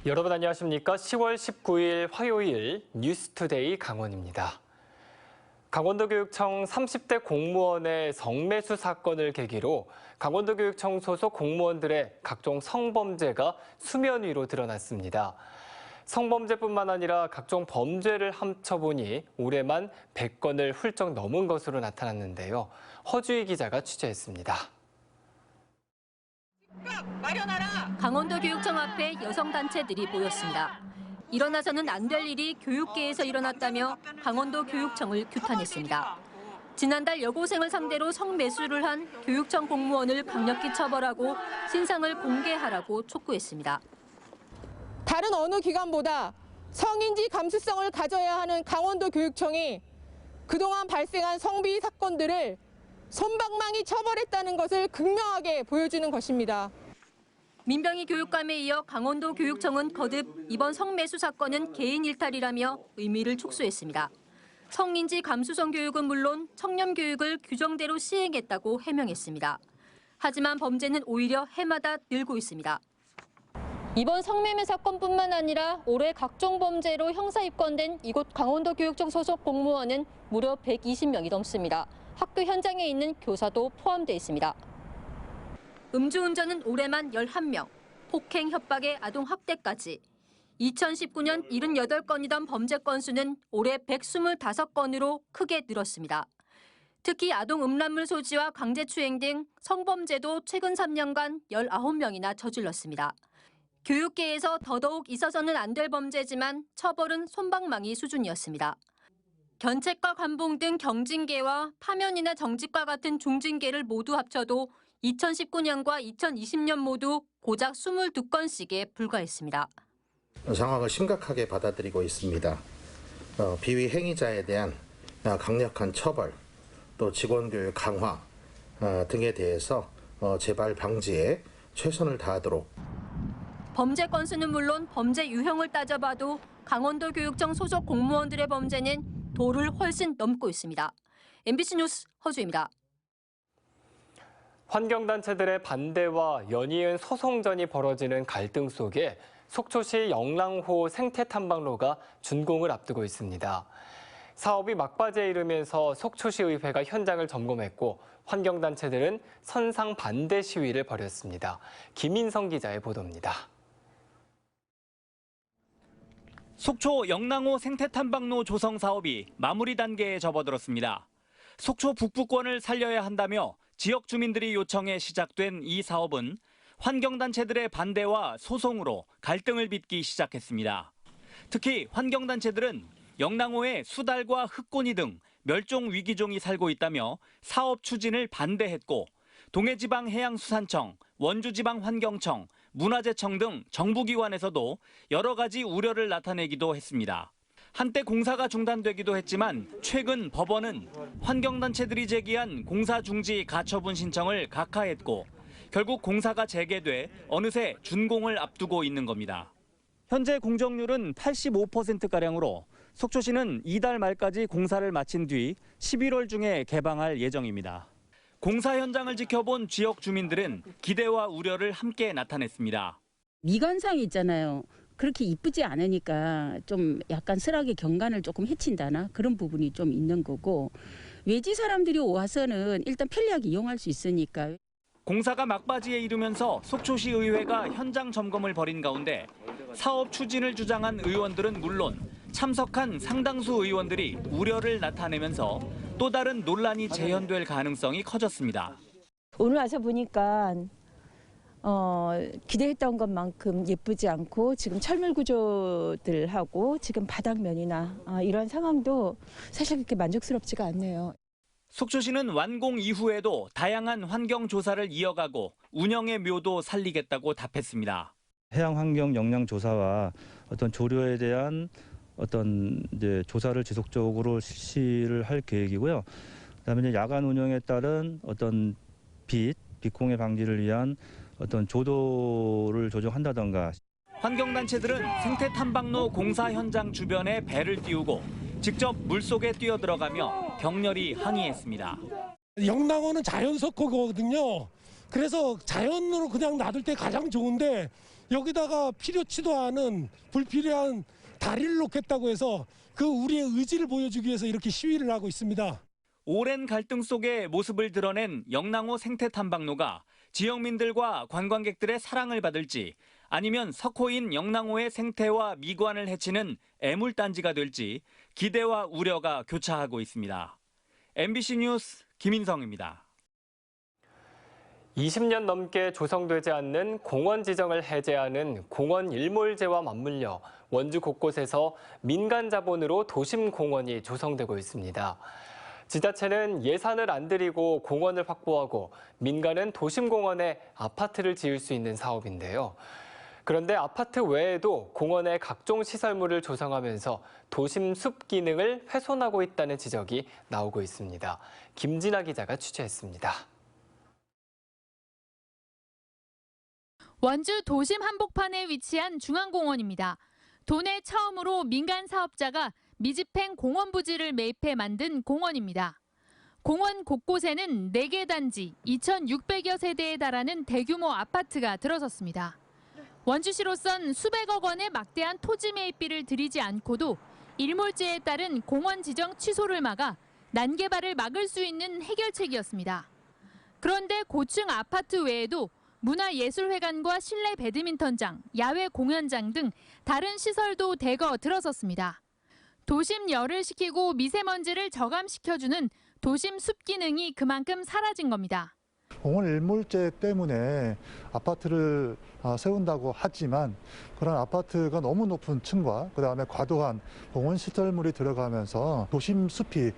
여러분 안녕하십니까? 10월 19일 화요일 뉴스투데이 강원입니다. 강원도교육청 30대 공무원의 성매수 사건을 계기로 강원도교육청 소속 공무원들의 각종 성범죄가 수면 위로 드러났습니다. 성범죄뿐만 아니라 각종 범죄를 합쳐보니 올해만 100건을 훌쩍 넘은 것으로 나타났는데요. 허주희 기자가 취재했습니다. 강원도 교육청 앞에 여성단체들이 모였습니다. 일어나서는 안 될 일이 교육계에서 일어났다며 강원도 교육청을 규탄했습니다. 지난달 여고생을 상대로 성매수를 한 교육청 공무원을 강력히 처벌하고 신상을 공개하라고 촉구했습니다. 다른 어느 기관보다 성인지 감수성을 가져야 하는 강원도 교육청이 그동안 발생한 성비위 사건들을 솜방망이 처벌했다는 것을 극명하게 보여주는 것입니다. 민병희 교육감에 이어 강원도 교육청은 거듭 이번 성매수 사건은 개인 일탈이라며 의미를 축소했습니다. 성인지 감수성 교육은 물론 청렴 교육을 규정대로 시행했다고 해명했습니다. 하지만 범죄는 오히려 해마다 늘고 있습니다. 이번 성매매 사건뿐만 아니라 올해 각종 범죄로 형사 입건된 이곳 강원도 교육청 소속 공무원은 무려 120명이 넘습니다. 학교 현장에 있는 교사도 포함돼 있습니다. 음주운전은 올해만 11명, 폭행, 협박에 아동 학대까지. 2019년 78건이던 범죄 건수는 올해 125건으로 크게 늘었습니다. 특히 아동 음란물 소지와 강제추행 등 성범죄도 최근 3년간 19명이나 저질렀습니다. 교육계에서 더더욱 있어서는 안 될 범죄지만 처벌은 솜방망이 수준이었습니다. 견책과 관봉 등 경징계와 파면이나 정직과 같은 중징계를 모두 합쳐도 2019년과 2020년 모두 고작 22건씩에 불과했습니다. 상황을 심각하게 받아들이고 있습니다. 비위 행위자에 대한 강력한 처벌, 또 직원 교육 강화 등에 대해서 재발 방지에 최선을 다하도록. 범죄 건수는 물론 범죄 유형을 따져봐도 강원도 교육청 소속 공무원들의 범죄는 도를 훨씬 넘고 있습니다. MBC 뉴스 허주입니다. 환경단체들의 반대와 연이은 소송전이 벌어지는 갈등 속에 속초시 영랑호 생태탐방로가 준공을 앞두고 있습니다. 사업이 막바지에 이르면서 속초시 의회가 현장을 점검했고 환경단체들은 선상 반대 시위를 벌였습니다. 김인성 기자의 보도입니다. 속초 영랑호 생태탐방로 조성 사업이 마무리 단계에 접어들었습니다. 속초 북부권을 살려야 한다며 지역 주민들이 요청해 시작된 이 사업은 환경단체들의 반대와 소송으로 갈등을 빚기 시작했습니다. 특히 환경단체들은 영랑호에 수달과 흑고니 등 멸종 위기종이 살고 있다며 사업 추진을 반대했고 동해지방해양수산청, 원주지방환경청, 문화재청 등 정부기관에서도 여러 가지 우려를 나타내기도 했습니다. 한때 공사가 중단되기도 했지만 최근 법원은 환경단체들이 제기한 공사 중지 가처분 신청을 각하했고 결국 공사가 재개돼 어느새 준공을 앞두고 있는 겁니다. 현재 공정률은 85%가량으로 속초시는 이달 말까지 공사를 마친 뒤 11월 중에 개방할 예정입니다. 공사 현장을 지켜본 지역 주민들은 기대와 우려를 함께 나타냈습니다. 미관상이 있잖아요. 그렇게 이쁘지 않으니까 좀 약간 슬하게 경관을 조금 해친다나 그런 부분이 좀 있는 거고 외지 사람들이 와서는 일단 편리하게 이용할 수 있으니까. 공사가 막바지에 이르면서 속초시 의회가 현장 점검을 벌인 가운데 사업 추진을 주장한 의원들은 물론 참석한 상당수 의원들이 우려를 나타내면서 또 다른 논란이 재현될 가능성이 커졌습니다. 오늘 와서 보니까 기대했던 것만큼 예쁘지 않고 지금 철물 구조들하고 지금 바닥면이나 이런 상황도 사실 그렇게 만족스럽지가 않네요. 속초시는 완공 이후에도 다양한 환경 조사를 이어가고 운영의 묘도 살리겠다고 답했습니다. 해양 환경 역량 조사와 어떤 조류에 대한 어떤 조사를 지속적으로 실시를 할 계획이고요. 그다음에 이제 야간 운영에 따른 어떤 비공해 방지를 위한 어떤 조도를 조정한다던가. 환경단체들은 생태탐방로 공사 현장 주변에 배를 띄우고 직접 물속에 뛰어들어가며 격렬히 항의했습니다. 영랑호는 자연석호거든요. 그래서 자연으로 그냥 놔둘 때 가장 좋은데 여기다가 필요치도 않은 불필요한 다리를 놓겠다고 해서 그 우리의 의지를 보여주기 위해서 이렇게 시위를 하고 있습니다. 오랜 갈등 속에 모습을 드러낸 영랑호 생태탐방로가 지역민들과 관광객들의 사랑을 받을지 아니면 석호인 영랑호의 생태와 미관을 해치는 애물단지가 될지 기대와 우려가 교차하고 있습니다. MBC 뉴스 김인성입니다. 20년 넘게 조성되지 않는 공원 지정을 해제하는 공원 일몰제와 맞물려 원주 곳곳에서 민간 자본으로 도심 공원이 조성되고 있습니다. 지자체는 예산을 안 들이고 공원을 확보하고 민간은 도심 공원에 아파트를 지을 수 있는 사업인데요. 그런데 아파트 외에도 공원에 각종 시설물을 조성하면서 도심 숲 기능을 훼손하고 있다는 지적이 나오고 있습니다. 김진아 기자가 취재했습니다. 원주 도심 한복판에 위치한 중앙공원입니다. 도내 처음으로 민간 사업자가 미집행 공원 부지를 매입해 만든 공원입니다. 공원 곳곳에는 4개 단지 2,600여 세대에 달하는 대규모 아파트가 들어섰습니다. 원주시로선 수백억 원의 막대한 토지 매입비를 들이지 않고도 일몰제에 따른 공원 지정 취소를 막아 난개발을 막을 수 있는 해결책이었습니다. 그런데 고층 아파트 외에도 문화예술회관과 실내 배드민턴장, 야외 공연장 등 다른 시설도 대거 들어섰습니다. 도심 열을 식히고 미세먼지를 저감시켜주는 도심 숲 기능이 그만큼 사라진 겁니다. 공원 일몰제 때문에 아파트를 세운다고 하지만 그런 아파트가 너무 높은 층과 그다음에 과도한 공원 시설물이 들어가면서 도심 숲이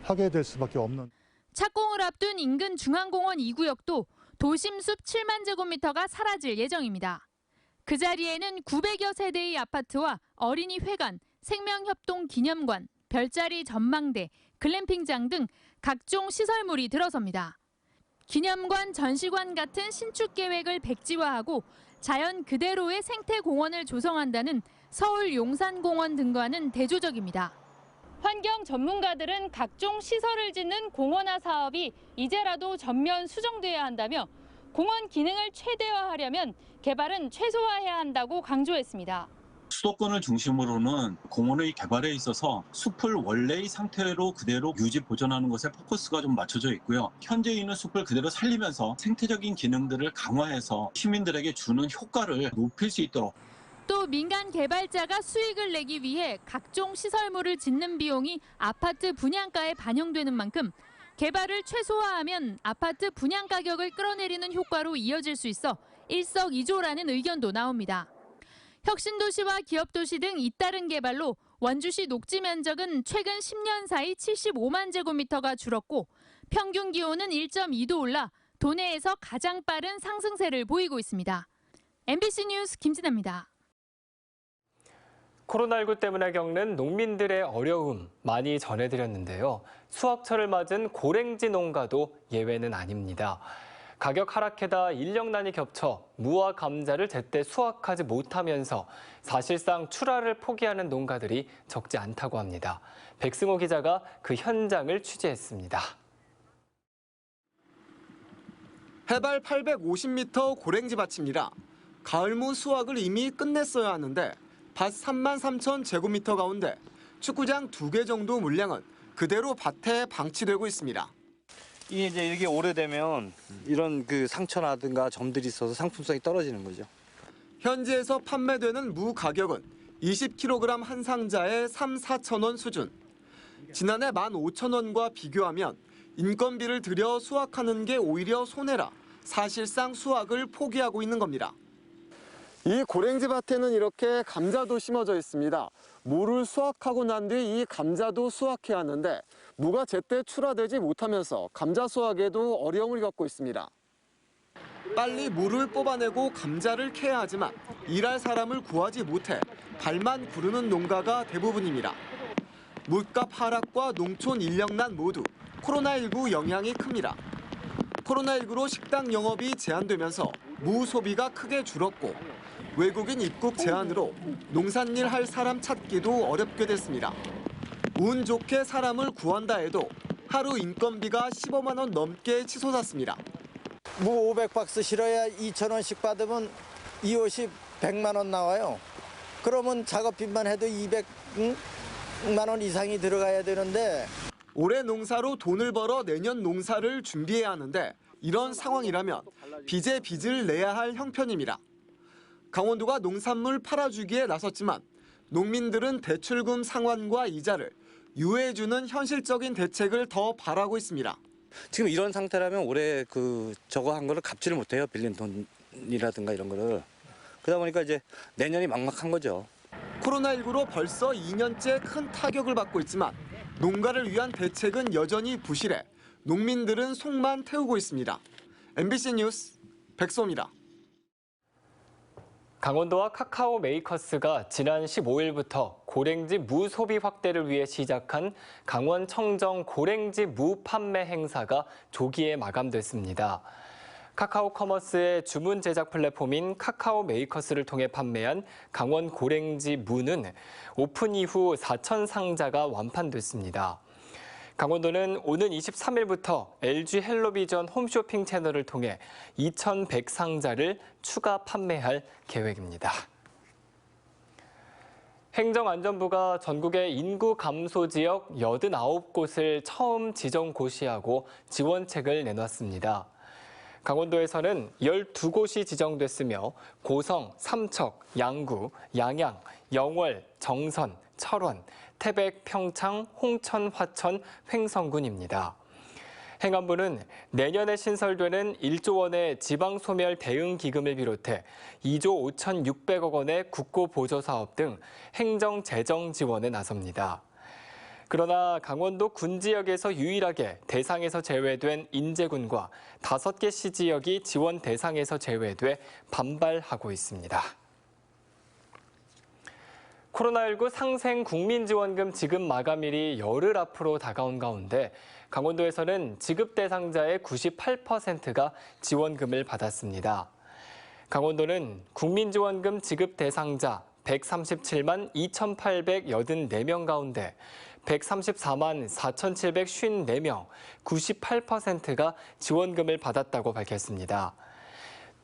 파괴될 수밖에 없는. 착공을 앞둔 인근 중앙공원 2구역도 도심 숲 7만 제곱미터가 사라질 예정입니다. 그 자리에는 900여 세대의 아파트와 어린이 회관, 생명협동 기념관, 별자리 전망대, 글램핑장 등 각종 시설물이 들어섭니다. 기념관, 전시관 같은 신축 계획을 백지화하고 자연 그대로의 생태공원을 조성한다는 서울 용산공원 등과는 대조적입니다. 환경 전문가들은 각종 시설을 짓는 공원화 사업이 이제라도 전면 수정돼야 한다며 공원 기능을 최대화하려면 개발은 최소화해야 한다고 강조했습니다. 수도권을 중심으로는 공원의 개발에 있어서 숲을 원래의 상태로 그대로 유지 보존하는 것에 포커스가 좀 맞춰져 있고요. 현재 있는 숲을 그대로 살리면서 생태적인 기능들을 강화해서 시민들에게 주는 효과를 높일 수 있도록. 또 민간 개발자가 수익을 내기 위해 각종 시설물을 짓는 비용이 아파트 분양가에 반영되는 만큼 개발을 최소화하면 아파트 분양 가격을 끌어내리는 효과로 이어질 수 있어 일석이조라는 의견도 나옵니다. 혁신도시와 기업도시 등 잇따른 개발로 원주시 녹지 면적은 최근 10년 사이 75만 제곱미터가 줄었고 평균 기온은 1.2도 올라 도내에서 가장 빠른 상승세를 보이고 있습니다. MBC 뉴스 김진아입니다. 코로나19 때문에 겪는 농민들의 어려움 많이 전해드렸는데요. 수확철을 맞은 고랭지 농가도 예외는 아닙니다. 가격 하락에다 인력난이 겹쳐 무와 감자를 제때 수확하지 못하면서 사실상 출하를 포기하는 농가들이 적지 않다고 합니다. 백승호 기자가 그 현장을 취재했습니다. 해발 850m 고랭지 밭입니다. 가을무 수확을 이미 끝냈어야 하는데 밭 3만 3천 제곱미터 가운데 축구장 2개 정도 물량은 그대로 밭에 방치되고 있습니다. 이게 오래되면 이런 그 상처라든가 점들이 있어서 상품성이 떨어지는 거죠. 현지에서 판매되는 무 가격은 20kg 한 상자에 3, 4천 원 수준. 지난해 15,000원과 비교하면 인건비를 들여 수확하는 게 오히려 손해라 사실상 수확을 포기하고 있는 겁니다. 이 고랭지 밭에는 이렇게 감자도 심어져 있습니다. 무를 수확하고 난 뒤 이 감자도 수확해야 하는데 무가 제때 출하되지 못하면서 감자 수확에도 어려움을 겪고 있습니다. 빨리 무를 뽑아내고 감자를 캐야 하지만 일할 사람을 구하지 못해 발만 구르는 농가가 대부분입니다. 물가 하락과 농촌 인력난 모두 코로나19 영향이 큽니다. 코로나19로 식당 영업이 제한되면서 무 소비가 크게 줄었고 외국인 입국 제한으로 농산일 할 사람 찾기도 어렵게 됐습니다. 운 좋게 사람을 구한다 해도 하루 인건비가 15만 원 넘게 치솟았습니다. 무 500박스 실어야 2,000원씩 받으면 이 옷이 100만 원 나와요. 그러면 작업비만 해도 200만 원 이상이 들어가야 되는데 올해 농사로 돈을 벌어 내년 농사를 준비해야 하는데 이런 상황이라면 빚에 빚을 내야 할 형편입니다. 강원도가 농산물 팔아주기에 나섰지만 농민들은 대출금 상환과 이자를 유예해주는 현실적인 대책을 더 바라고 있습니다. 지금 이런 상태라면 올해 저거 한 거를 갚지를 못해요. 빌린 돈이라든가 이런 거를. 그러다 보니까 이제 내년이 막막한 거죠. 코로나19로 벌써 2년째 큰 타격을 받고 있지만 농가를 위한 대책은 여전히 부실해 농민들은 속만 태우고 있습니다. MBC 뉴스 백소입니다. 강원도와 카카오 메이커스가 지난 15일부터 고랭지 무 소비 확대를 위해 시작한 강원 청정 고랭지 무 판매 행사가 조기에 마감됐습니다. 카카오 커머스의 주문 제작 플랫폼인 카카오 메이커스를 통해 판매한 강원 고랭지 무는 오픈 이후 4천 상자가 완판됐습니다. 강원도는 오는 23일부터 LG 헬로비전 홈쇼핑 채널을 통해 2,100상자를 추가 판매할 계획입니다. 행정안전부가 전국의 인구 감소 지역 89곳을 처음 지정 고시하고 지원책을 내놨습니다. 강원도에서는 12곳이 지정됐으며 고성, 삼척, 양구, 양양, 영월, 정선, 철원, 태백, 평창, 홍천, 화천, 횡성군입니다. 행안부는 내년에 신설되는 1조 원의 지방소멸 대응기금을 비롯해 2조 5,600억 원의 국고보조사업 등 행정재정 지원에 나섭니다. 그러나 강원도 군지역에서 유일하게 대상에서 제외된 인제군과 5개 시지역이 지원 대상에서 제외돼 반발하고 있습니다. 코로나19 상생 국민지원금 지급 마감일이 열흘 앞으로 다가온 가운데 강원도에서는 지급 대상자의 98%가 지원금을 받았습니다. 강원도는 국민지원금 지급 대상자 137만 2,884명 가운데 134만 4,754명, 98%가 지원금을 받았다고 밝혔습니다.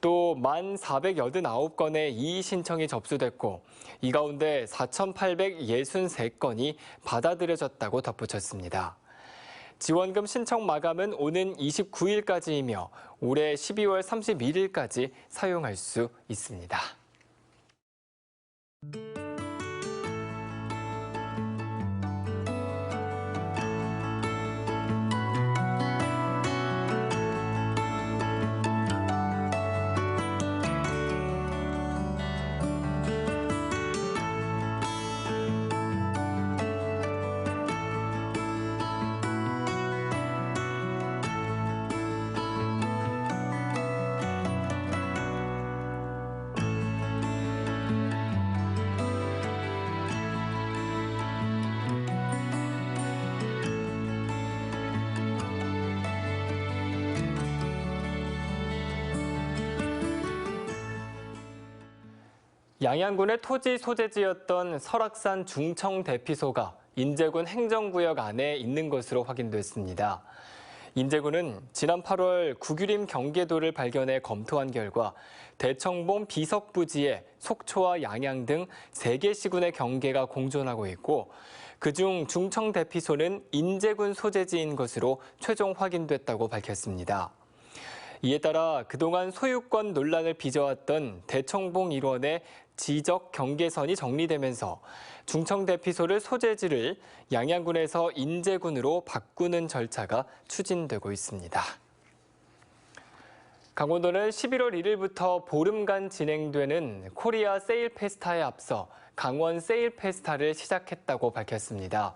또 1,489건의 이의 신청이 접수됐고 이 가운데 4,863건이 받아들여졌다고 덧붙였습니다. 지원금 신청 마감은 오는 29일까지이며 올해 12월 31일까지 사용할 수 있습니다. 양양군의 토지 소재지였던 설악산 중청 대피소가 인제군 행정구역 안에 있는 것으로 확인됐습니다. 인제군은 지난 8월 구규림 경계도를 발견해 검토한 결과 대청봉 비석부지에 속초와 양양 등 3개 시군의 경계가 공존하고 있고 그중 중청 대피소는 인제군 소재지인 것으로 최종 확인됐다고 밝혔습니다. 이에 따라 그동안 소유권 논란을 빚어왔던 대청봉 일원의 지적 경계선이 정리되면서 중청 대피소를 소재지를 양양군에서 인제군으로 바꾸는 절차가 추진되고 있습니다. 강원도는 11월 1일부터 보름간 진행되는 코리아 세일 페스타에 앞서 강원 세일 페스타를 시작했다고 밝혔습니다.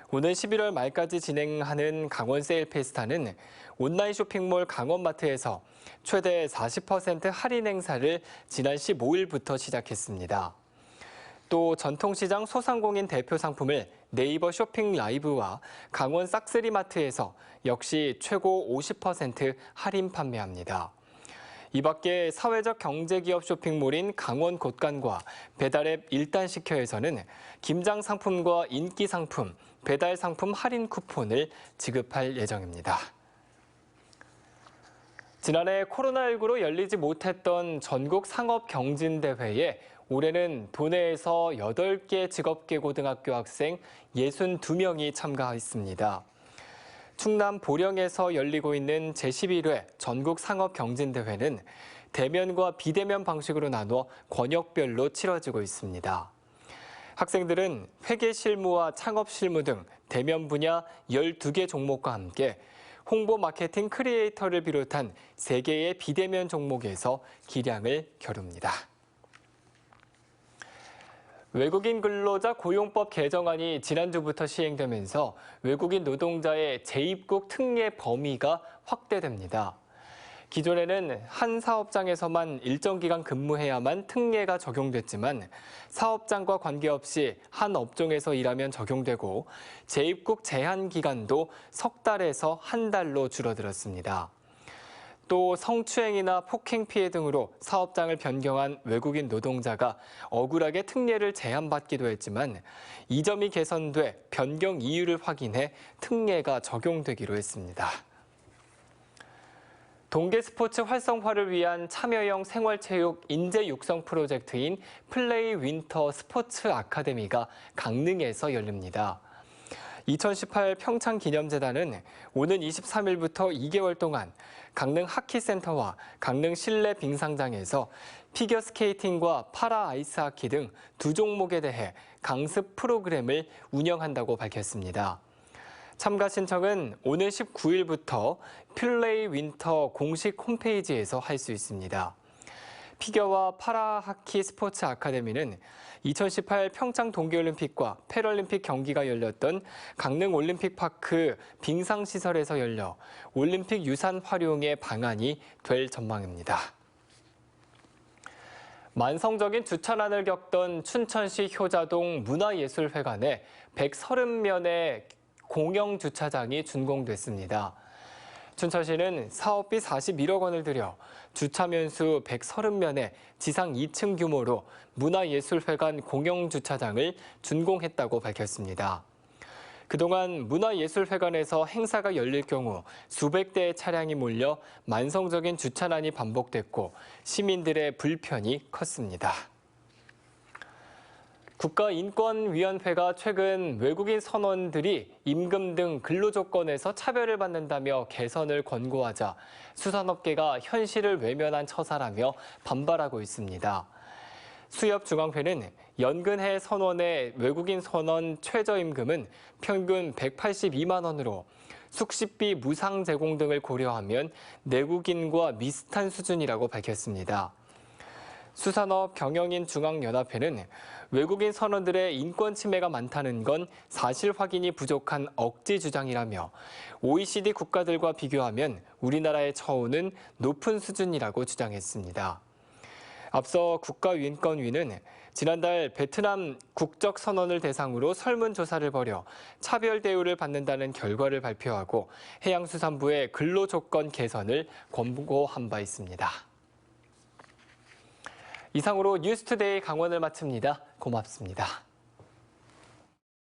오는 11월 말까지 진행하는 강원 세일 페스타는 온라인 쇼핑몰 강원마트에서 최대 40% 할인 행사를 지난 15일부터 시작했습니다. 또 전통시장 소상공인 대표 상품을 네이버 쇼핑 라이브와 강원 싹쓸이마트에서 역시 최고 50% 할인 판매합니다. 이 밖에 사회적 경제기업 쇼핑몰인 강원 곳간과 배달앱 일단시켜에서는 김장 상품과 인기 상품, 배달 상품 할인 쿠폰을 지급할 예정입니다. 지난해 코로나19로 열리지 못했던 전국 상업경진대회에 올해는 도내에서 8개 직업계고등학교 학생 62명이 참가했습니다. 충남 보령에서 열리고 있는 제11회 전국 상업경진대회는 대면과 비대면 방식으로 나눠 권역별로 치러지고 있습니다. 학생들은 회계 실무와 창업 실무 등 대면 분야 12개 종목과 함께 홍보 마케팅 크리에이터를 비롯한 3개의 비대면 종목에서 기량을 겨룹니다. 외국인 근로자 고용법 개정안이 지난주부터 시행되면서 외국인 노동자의 재입국 특례 범위가 확대됩니다. 기존에는 한 사업장에서만 일정 기간 근무해야만 특례가 적용됐지만 사업장과 관계없이 한 업종에서 일하면 적용되고 재입국 제한 기간도 석 달에서 한 달로 줄어들었습니다. 또 성추행이나 폭행 피해 등으로 사업장을 변경한 외국인 노동자가 억울하게 특례를 제한받기도 했지만 이 점이 개선돼 변경 이유를 확인해 특례가 적용되기로 했습니다. 동계 스포츠 활성화를 위한 참여형 생활체육 인재 육성 프로젝트인 플레이 윈터 스포츠 아카데미가 강릉에서 열립니다. 2018 평창기념재단은 오는 23일부터 2개월 동안 강릉 하키센터와 강릉 실내 빙상장에서 피겨스케이팅과 파라 아이스하키 등 2종목에 대해 강습 프로그램을 운영한다고 밝혔습니다. 참가 신청은 오늘 19일부터 플레이 윈터 공식 홈페이지에서 할 수 있습니다. 피겨와 파라하키 스포츠 아카데미는 2018 평창 동계올림픽과 패럴림픽 경기가 열렸던 강릉 올림픽파크 빙상시설에서 열려 올림픽 유산 활용의 방안이 될 전망입니다. 만성적인 주차난을 겪던 춘천시 효자동 문화예술회관에 130면의 공영 주차장이 준공됐습니다. 춘천시는 사업비 41억 원을 들여 주차면수 130면의 지상 2층 규모로 문화예술회관 공영주차장을 준공했다고 밝혔습니다. 그동안 문화예술회관에서 행사가 열릴 경우 수백 대의 차량이 몰려 만성적인 주차난이 반복됐고 시민들의 불편이 컸습니다. 국가인권위원회가 최근 외국인 선원들이 임금 등 근로조건에서 차별을 받는다며 개선을 권고하자 수산업계가 현실을 외면한 처사라며 반발하고 있습니다. 수협중앙회는 연근해 선원의 외국인 선원 최저임금은 평균 182만 원으로 숙식비 무상 제공 등을 고려하면 내국인과 비슷한 수준이라고 밝혔습니다. 수산업 경영인 중앙연합회는 외국인 선원들의 인권 침해가 많다는 건 사실 확인이 부족한 억지 주장이라며 OECD 국가들과 비교하면 우리나라의 처우는 높은 수준이라고 주장했습니다. 앞서 국가인권위는 지난달 베트남 국적 선원을 대상으로 설문조사를 벌여 차별 대우를 받는다는 결과를 발표하고 해양수산부의 근로조건 개선을 권고한 바 있습니다. 이상으로 뉴스투데이 강원을 마칩니다. 고맙습니다.